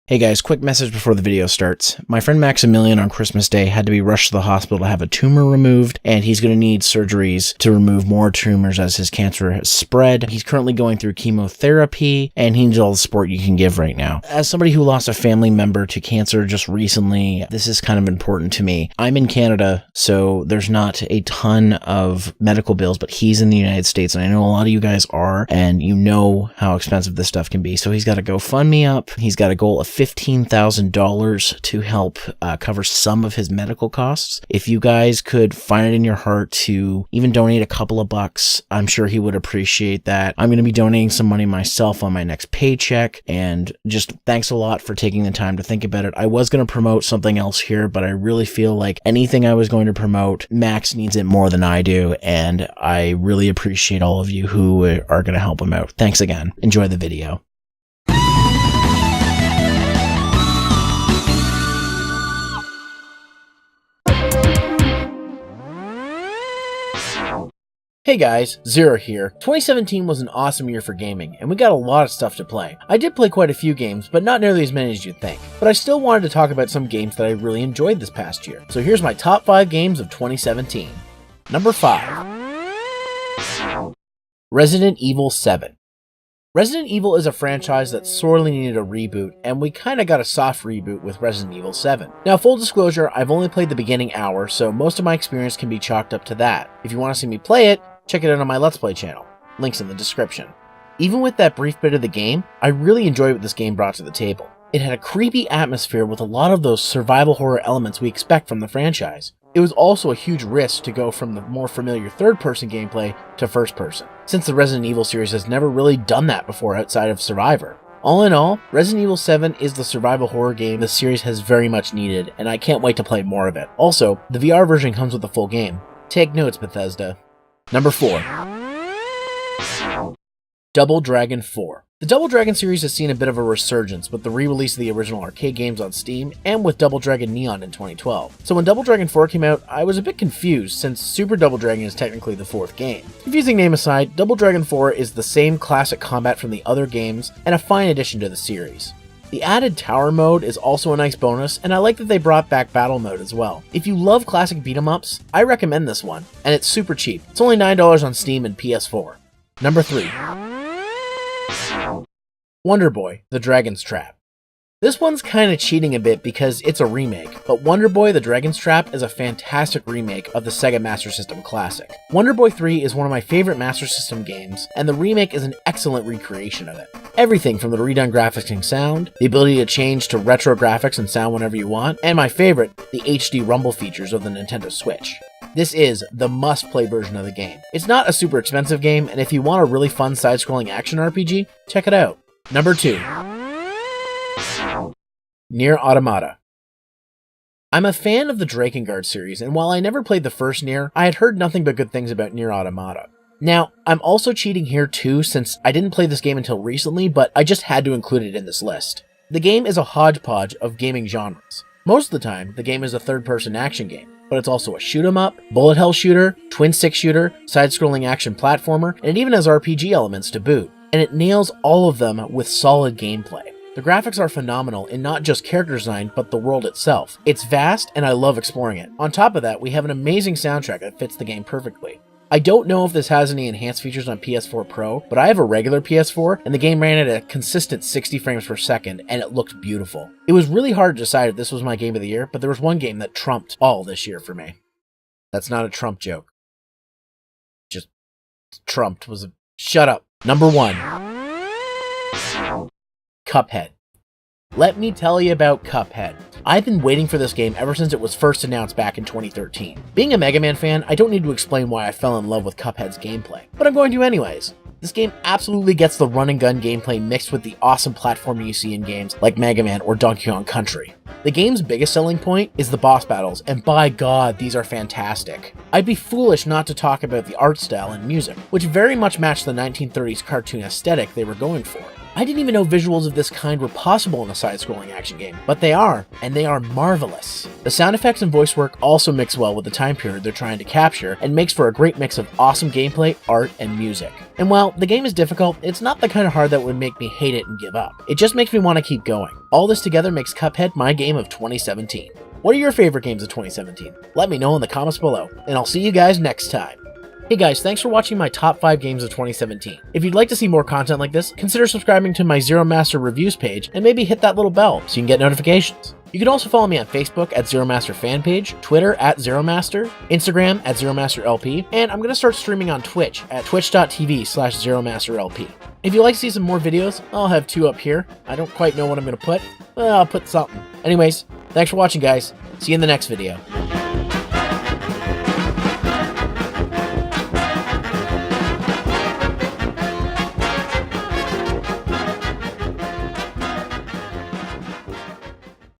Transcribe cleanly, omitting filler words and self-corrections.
Hey guys, quick message before the video starts. My friend Maximilian on Christmas Day had to be rushed to the hospital to have a tumor removed, and he's going to need surgeries to remove more tumors as his cancer has spread. He's currently going through chemotherapy, and he needs all the support you can give right now. As somebody who lost a family member to cancer just recently, this is kind of important to me. I'm in Canada, so there's not a ton of medical bills, but he's in the United States, and I know a lot of you guys are, and you know how expensive this stuff can be. So he's got a GoFundMe up. He's got a goal of $15,000 to help cover some of his medical costs. If you guys could find it in your heart to even donate a couple of bucks, I'm sure he would appreciate that. I'm going to be donating some money myself on my next paycheck, and just thanks a lot for taking the time to think about it. I was going to promote something else here, but I really feel like anything I was going to promote, Max needs it more than I do, and I really appreciate all of you who are going to help him out. Thanks again. Enjoy the video. Hey guys, Zero here. 2017 was an awesome year for gaming, and we got a lot of stuff to play. I did play quite a few games, but not nearly as many as you'd think. But I still wanted to talk about some games that I really enjoyed this past year. So here's my top 5 games of 2017. Number 5. Resident Evil 7. Resident Evil is a franchise that sorely needed a reboot, and we kinda got a soft reboot with Resident Evil 7. Now, full disclosure, I've only played the beginning hour, so most of my experience can be chalked up to that. If you want to see me play it, check it out on my Let's Play channel. Links in the description. Even with that brief bit of the game, I really enjoyed what this game brought to the table. It had a creepy atmosphere with a lot of those survival horror elements we expect from the franchise. It was also a huge risk to go from the more familiar third-person gameplay to first-person, since the Resident Evil series has never really done that before outside of Survivor. All in all, Resident Evil 7 is the survival horror game the series has very much needed, and I can't wait to play more of it. Also, the VR version comes with the full game. Take notes, Bethesda. Number 4. Double Dragon 4. The Double Dragon series has seen a bit of a resurgence with the re-release of the original arcade games on Steam and with Double Dragon Neon in 2012. So when Double Dragon 4 came out, I was a bit confused since Super Double Dragon is technically the 4th game. Confusing name aside, Double Dragon 4 is the same classic combat from the other games and a fine addition to the series. The added tower mode is also a nice bonus, and I like that they brought back battle mode as well. If you love classic beat-em-ups, I recommend this one, and it's super cheap. It's only $9 on Steam and PS4. Number 3. Wonder Boy: The Dragon's Trap. This one's kinda cheating a bit because it's a remake, but Wonder Boy: The Dragon's Trap is a fantastic remake of the Sega Master System classic. Wonder Boy 3 is one of my favorite Master System games, and the remake is an excellent recreation of it. Everything from the redone graphics and sound, the ability to change to retro graphics and sound whenever you want, and my favorite, the HD rumble features of the Nintendo Switch. This is the must-play version of the game. It's not a super expensive game, and if you want a really fun side-scrolling action RPG, check it out. Number 2. Nier Automata. I'm a fan of the Drakengard series, and while I never played the first Nier, I had heard nothing but good things about Nier Automata. Now, I'm also cheating here too since I didn't play this game until recently, but I just had to include it in this list. The game is a hodgepodge of gaming genres. Most of the time, the game is a third-person action game, but it's also a shoot-'em-up, bullet hell shooter, twin-stick shooter, side-scrolling action platformer, and it even has RPG elements to boot. And it nails all of them with solid gameplay. The graphics are phenomenal in not just character design, but the world itself. It's vast, and I love exploring it. On top of that, we have an amazing soundtrack that fits the game perfectly. I don't know if this has any enhanced features on PS4 Pro, but I have a regular PS4, and the game ran at a consistent 60 frames per second, and it looked beautiful. It was really hard to decide if this was my game of the year, but there was one game that trumped all this year for me. That's not a Trump joke. Just trumped was a... Shut up. Number 1. Cuphead. Let me tell you about Cuphead. I've been waiting for this game ever since it was first announced back in 2013. Being a Mega Man fan, I don't need to explain why I fell in love with Cuphead's gameplay, but I'm going to anyways. This game absolutely gets the run and gun gameplay mixed with the awesome platforming you see in games like Mega Man or Donkey Kong Country. The game's biggest selling point is the boss battles, and by God, these are fantastic. I'd be foolish not to talk about the art style and music, which very much match the 1930s cartoon aesthetic they were going for. I didn't even know visuals of this kind were possible in a side-scrolling action game, but they are, and they are marvelous. The sound effects and voice work also mix well with the time period they're trying to capture, and makes for a great mix of awesome gameplay, art, and music. And while the game is difficult, it's not the kind of hard that would make me hate it and give up. It just makes me want to keep going. All this together makes Cuphead my game of 2017. What are your favorite games of 2017? Let me know in the comments below, and I'll see you guys next time. Hey guys, thanks for watching my top 5 games of 2017. If you'd like to see more content like this, consider subscribing to my Zeromaster reviews page and maybe hit that little bell so you can get notifications. You can also follow me on Facebook at Zeromaster fan page, Twitter at Zeromaster, Instagram at ZeromasterLP, and I'm going to start streaming on Twitch at twitch.tv/ZeromasterLP. If you'd like to see some more videos, I'll have 2 up here. I don't quite know what I'm going to put, but I'll put something. Anyways, thanks for watching guys. See you in the next video.